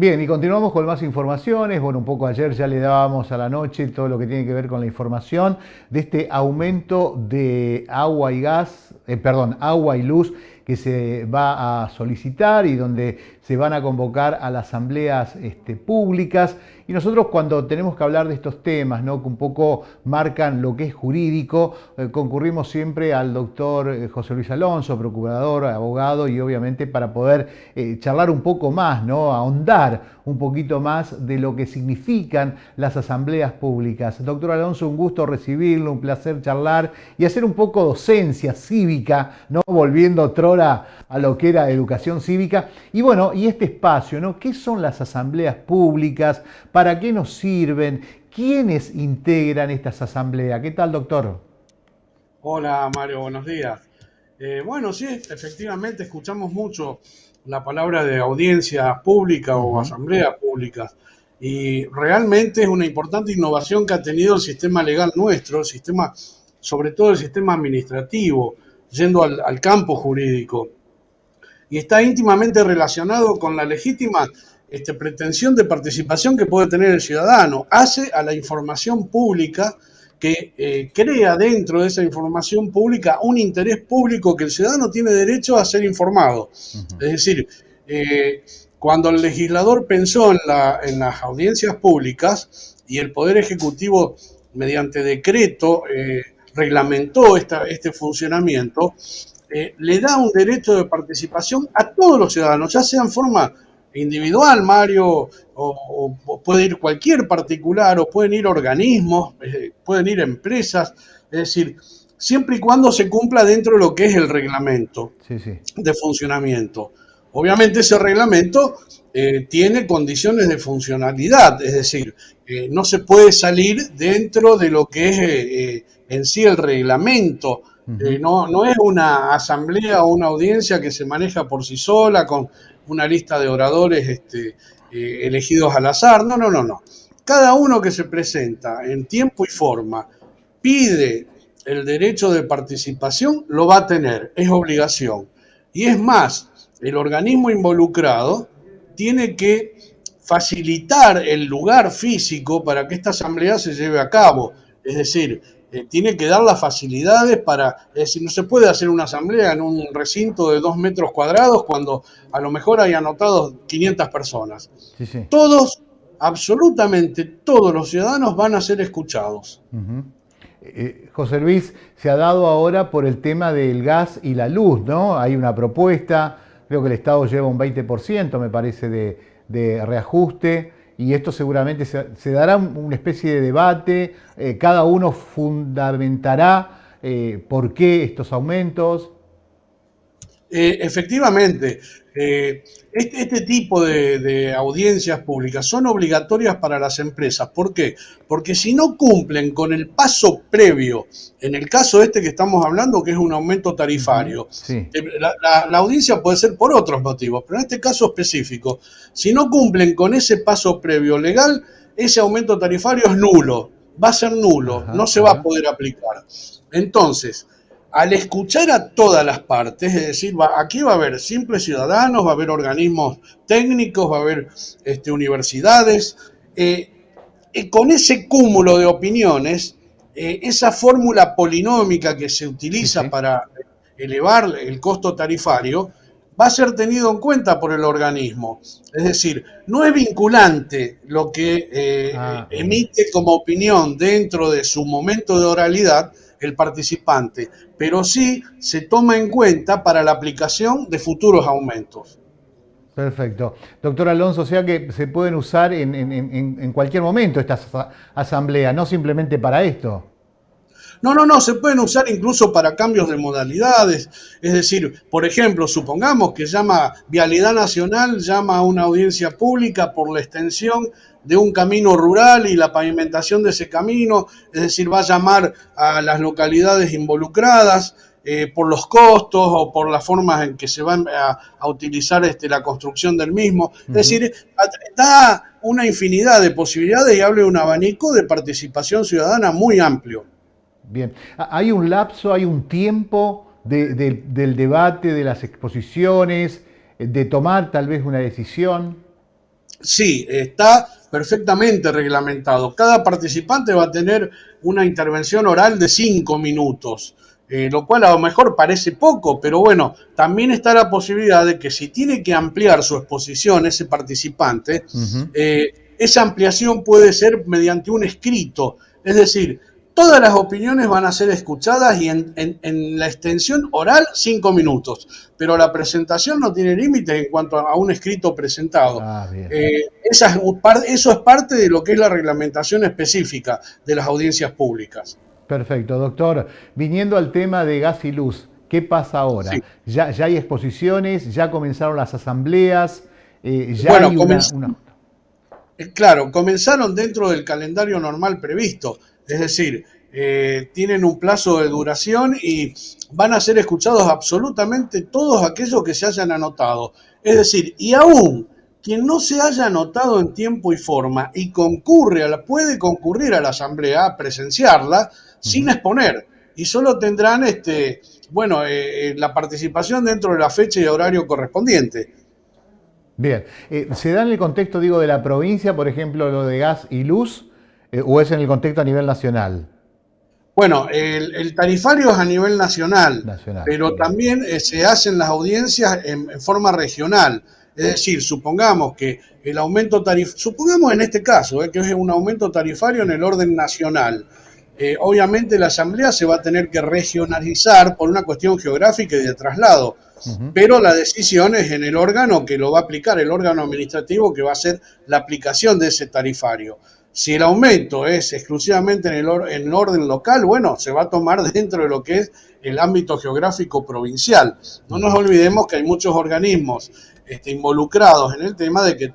Bien, y continuamos con más informaciones. Bueno, un poco ayer ya le dábamos a la noche todo lo que tiene que ver con la información de este aumento de agua y gas, perdón, agua y luz que se va a solicitar y donde se van a convocar a las asambleas públicas. Y nosotros cuando tenemos que hablar de estos temas, ¿no?, que un poco marcan lo que es jurídico, concurrimos siempre al doctor José Luis Alonso, procurador, abogado, y obviamente para poder charlar un poco más, ¿no?, ahondar un poquito más de lo que significan las asambleas públicas. Doctor Alonso, un gusto recibirlo, un placer charlar y hacer un poco docencia cívica, ¿no?, volviendo otrora a lo que era educación cívica. Y bueno, y este espacio, ¿no? ¿Qué son las asambleas públicas? ¿Para qué nos sirven? ¿Quiénes integran estas asambleas? ¿Qué tal, doctor? Hola Mario, buenos días. Bueno, sí, efectivamente escuchamos mucho la palabra de audiencia pública o Ujú. asamblea pública y realmente es una importante innovación que ha tenido el sistema legal nuestro, el sistema, sobre todo el sistema administrativo, yendo al campo jurídico y está íntimamente relacionado con la legítima pretensión de participación que puede tener el ciudadano. Hace a la información pública que crea dentro de esa información pública un interés público que el ciudadano tiene derecho a ser informado. Ujú. Es decir, cuando el legislador pensó en las audiencias públicas y el Poder Ejecutivo, mediante decreto, reglamentó este funcionamiento, le da un derecho de participación a todos los ciudadanos, ya sea en forma individual, Mario, o puede ir cualquier particular, o pueden ir organismos, pueden ir empresas, es decir, siempre y cuando se cumpla dentro de lo que es el reglamento Sí, sí. de funcionamiento. Obviamente ese reglamento tiene condiciones de funcionalidad, es decir, no se puede salir dentro de lo que es en sí el reglamento. Ujú. No es una asamblea o una audiencia que se maneja por sí sola con una lista de oradores elegidos al azar. No, no, no, no. Cada uno que se presenta en tiempo y forma pide el derecho de participación, lo va a tener, es obligación. Y es más, el organismo involucrado tiene que facilitar el lugar físico para que esta asamblea se lleve a cabo. Es decir, tiene que dar las facilidades para, es decir, no se puede hacer una asamblea en un recinto de 2 metros cuadrados cuando a lo mejor hay anotados 500 personas. Sí, sí. Todos, absolutamente todos los ciudadanos van a ser escuchados. Ujú. José Luis, se ha dado ahora por el tema del gas y la luz, ¿no? Hay una propuesta, creo que el Estado lleva un 20%, me parece, de reajuste, y esto seguramente se dará una especie de debate, cada uno fundamentará por qué estos aumentos. Efectivamente, este tipo de audiencias públicas son obligatorias para las empresas. ¿Por qué? Porque si no cumplen con el paso previo, en el caso este que estamos hablando, que es un aumento Ujú. tarifario, Sí. la audiencia puede ser por otros motivos, pero en este caso específico, si no cumplen con ese paso previo legal, ese aumento tarifario es nulo, va a ser nulo, no Ajá, se va a ajá. poder aplicar. Entonces, al escuchar a todas las partes, es decir, aquí va a haber simples ciudadanos, va a haber organismos técnicos, va a haber universidades, con ese cúmulo de opiniones, esa fórmula polinómica que se Sí, utiliza sí. para elevar el costo tarifario, va a ser tenido en cuenta por el organismo. Es decir, no es vinculante lo que Ah, bien. emite como opinión dentro de su momento de oralidad el participante, pero sí se toma en cuenta para la aplicación de futuros aumentos. Perfecto. Doctor Alonso, o sea que se pueden usar en cualquier momento estas asambleas, no simplemente para esto. No, no, no, se pueden usar incluso para cambios de modalidades. Es decir, por ejemplo, supongamos que llama Vialidad Nacional, llama a una audiencia pública por la extensión de un camino rural y la pavimentación de ese camino, es decir, va a llamar a las localidades involucradas por los costos o por las formas en que se van a utilizar la construcción del mismo. Es Ujú. decir, da una infinidad de posibilidades y abre un abanico de participación ciudadana muy amplio. Bien. Hay un lapso, hay un tiempo del debate, de las exposiciones, de tomar tal vez una decisión. Sí, está perfectamente reglamentado. Cada participante va a tener una intervención oral de 5 minutos, lo cual a lo mejor parece poco, pero bueno, también está la posibilidad de que si tiene que ampliar su exposición ese participante, Ujú. esa ampliación puede ser mediante un escrito, es decir, todas las opiniones van a ser escuchadas y en la extensión oral 5 minutos, pero la presentación no tiene límites en cuanto a un escrito presentado. Ah, bien. Eso es parte de lo que es la reglamentación específica de las audiencias públicas. Perfecto, doctor. Viniendo al tema de gas y luz, ¿qué pasa ahora? Sí. Ya hay exposiciones, ya comenzaron las asambleas, ya Bueno, hay una... claro, comenzaron dentro del calendario normal previsto, es decir, tienen un plazo de duración y van a ser escuchados absolutamente todos aquellos que se hayan anotado. Es decir, y aún quien no se haya anotado en tiempo y forma y puede concurrir a la asamblea, a presenciarla, sin Ujú. exponer. Y solo tendrán la participación dentro de la fecha y horario correspondiente. Bien. ¿Se da en el contexto, digo, de la provincia, por ejemplo, lo de gas y luz, o es en el contexto a nivel nacional? Bueno, el tarifario es a nivel nacional, Nacional, pero bien. también se hacen las audiencias en forma regional. Es decir, supongamos que el aumento tarifario, supongamos en este caso, que es un aumento tarifario en el orden nacional. Obviamente la asamblea se va a tener que regionalizar por una cuestión geográfica y de traslado, Ujú. pero la decisión es en el órgano que lo va a aplicar, el órgano administrativo que va a hacer la aplicación de ese tarifario. Si el aumento es exclusivamente en el orden local, bueno, se va a tomar dentro de lo que es el ámbito geográfico provincial. No nos Ujú. olvidemos que hay muchos organismos involucrados en el tema de que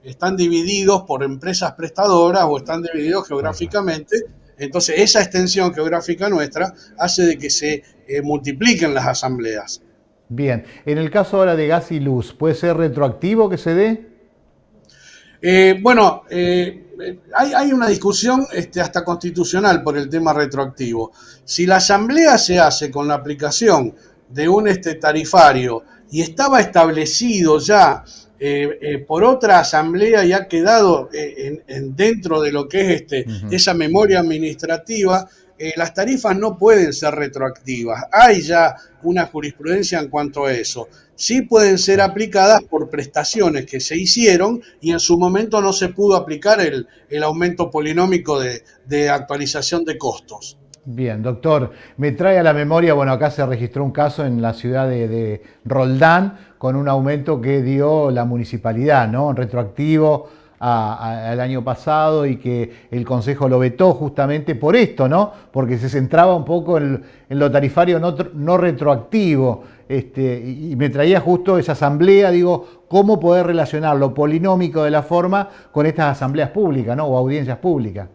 están divididos por empresas prestadoras o están divididos Tal cual. geográficamente. Entonces, esa extensión geográfica nuestra hace de que se multipliquen las asambleas. Bien. En el caso ahora de gas y luz, ¿puede ser retroactivo que se dé? Hay una discusión hasta constitucional por el tema retroactivo. Si la asamblea se hace con la aplicación de un tarifario y estaba establecido ya por otra asamblea y ha quedado dentro de lo que es Ujú. esa memoria administrativa, las tarifas no pueden ser retroactivas. Hay ya una jurisprudencia en cuanto a eso. Sí pueden ser Claro. aplicadas por prestaciones que se hicieron y en su momento no se pudo aplicar el aumento polinómico de actualización de costos. Bien, doctor, me trae a la memoria, bueno, acá se registró un caso en la ciudad de Roldán con un aumento que dio la municipalidad, ¿no? Retroactivo al año pasado y que el Consejo lo vetó justamente por esto, ¿no? Porque se centraba un poco en lo tarifario no retroactivo. Y me traía justo esa asamblea, digo, cómo poder relacionar lo polinómico de la forma con estas asambleas públicas, ¿no? O audiencias públicas.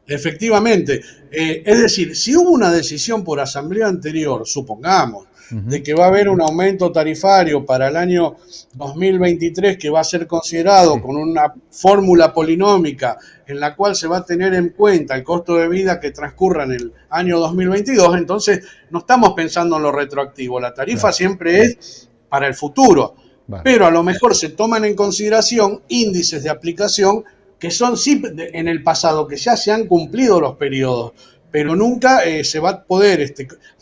Efectivamente, es decir, si hubo una decisión por asamblea anterior, supongamos, de Ujú. que va a haber un aumento tarifario para el año 2023 que va a ser considerado Sí, con una fórmula polinómica en la cual se va a tener en cuenta el costo de vida que transcurra en el año 2022, entonces no estamos pensando en lo retroactivo, la tarifa claro. siempre es para el futuro, Vale. pero a lo mejor se toman en consideración índices de aplicación que son sí en el pasado, que ya se han cumplido los periodos, pero nunca se va a poder,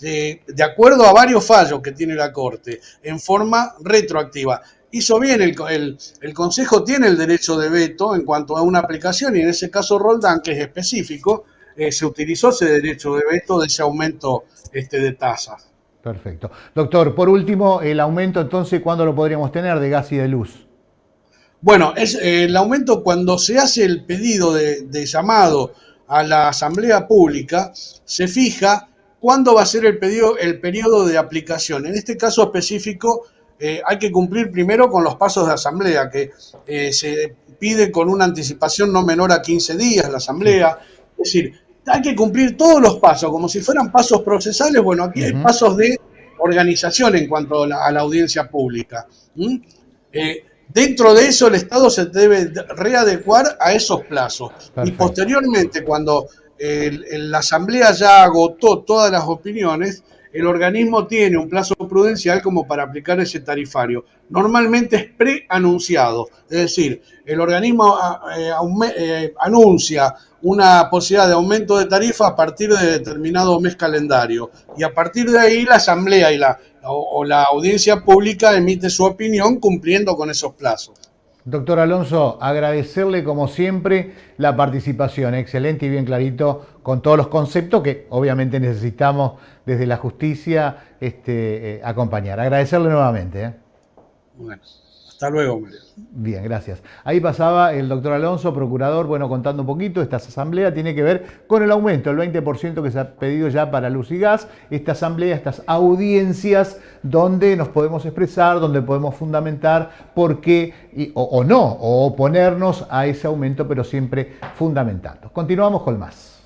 de acuerdo a varios fallos que tiene la Corte, en forma retroactiva. Hizo bien, el Consejo tiene el derecho de veto en cuanto a una aplicación y en ese caso Roldán, que es específico, se utilizó ese derecho de veto de ese aumento de tasas. Perfecto. Doctor, por último, el aumento entonces, ¿cuándo lo podríamos tener de gas y de luz? Bueno, es el aumento cuando se hace el pedido de llamado a la asamblea pública, se fija cuándo va a ser el periodo de aplicación. En este caso específico, hay que cumplir primero con los pasos de asamblea, que se pide con una anticipación no menor a 15 días la Sí. asamblea. Es decir, hay que cumplir todos los pasos, como si fueran pasos procesales. Bueno, aquí hay Ujú. pasos de organización en cuanto a la audiencia pública. ¿Mm? Dentro de eso, el Estado se debe readecuar a esos plazos. Y Perfecto. posteriormente, cuando la Asamblea ya agotó todas las opiniones, el organismo tiene un plazo prudencial como para aplicar ese tarifario. Normalmente es preanunciado, es decir, el organismo anuncia una posibilidad de aumento de tarifa a partir de determinado mes calendario y a partir de ahí la asamblea y la audiencia pública emite su opinión cumpliendo con esos plazos. Doctor Alonso, agradecerle como siempre la participación, excelente y bien clarito con todos los conceptos que obviamente necesitamos desde la justicia acompañar. Agradecerle nuevamente. Bueno, hasta luego, María. Bien, gracias. Ahí pasaba el doctor Alonso, procurador, bueno, contando un poquito, esta asamblea tiene que ver con el aumento, el 20% que se ha pedido ya para luz y gas, esta asamblea, estas audiencias donde nos podemos expresar, donde podemos fundamentar por qué o no, o oponernos a ese aumento, pero siempre fundamentando. Continuamos con más.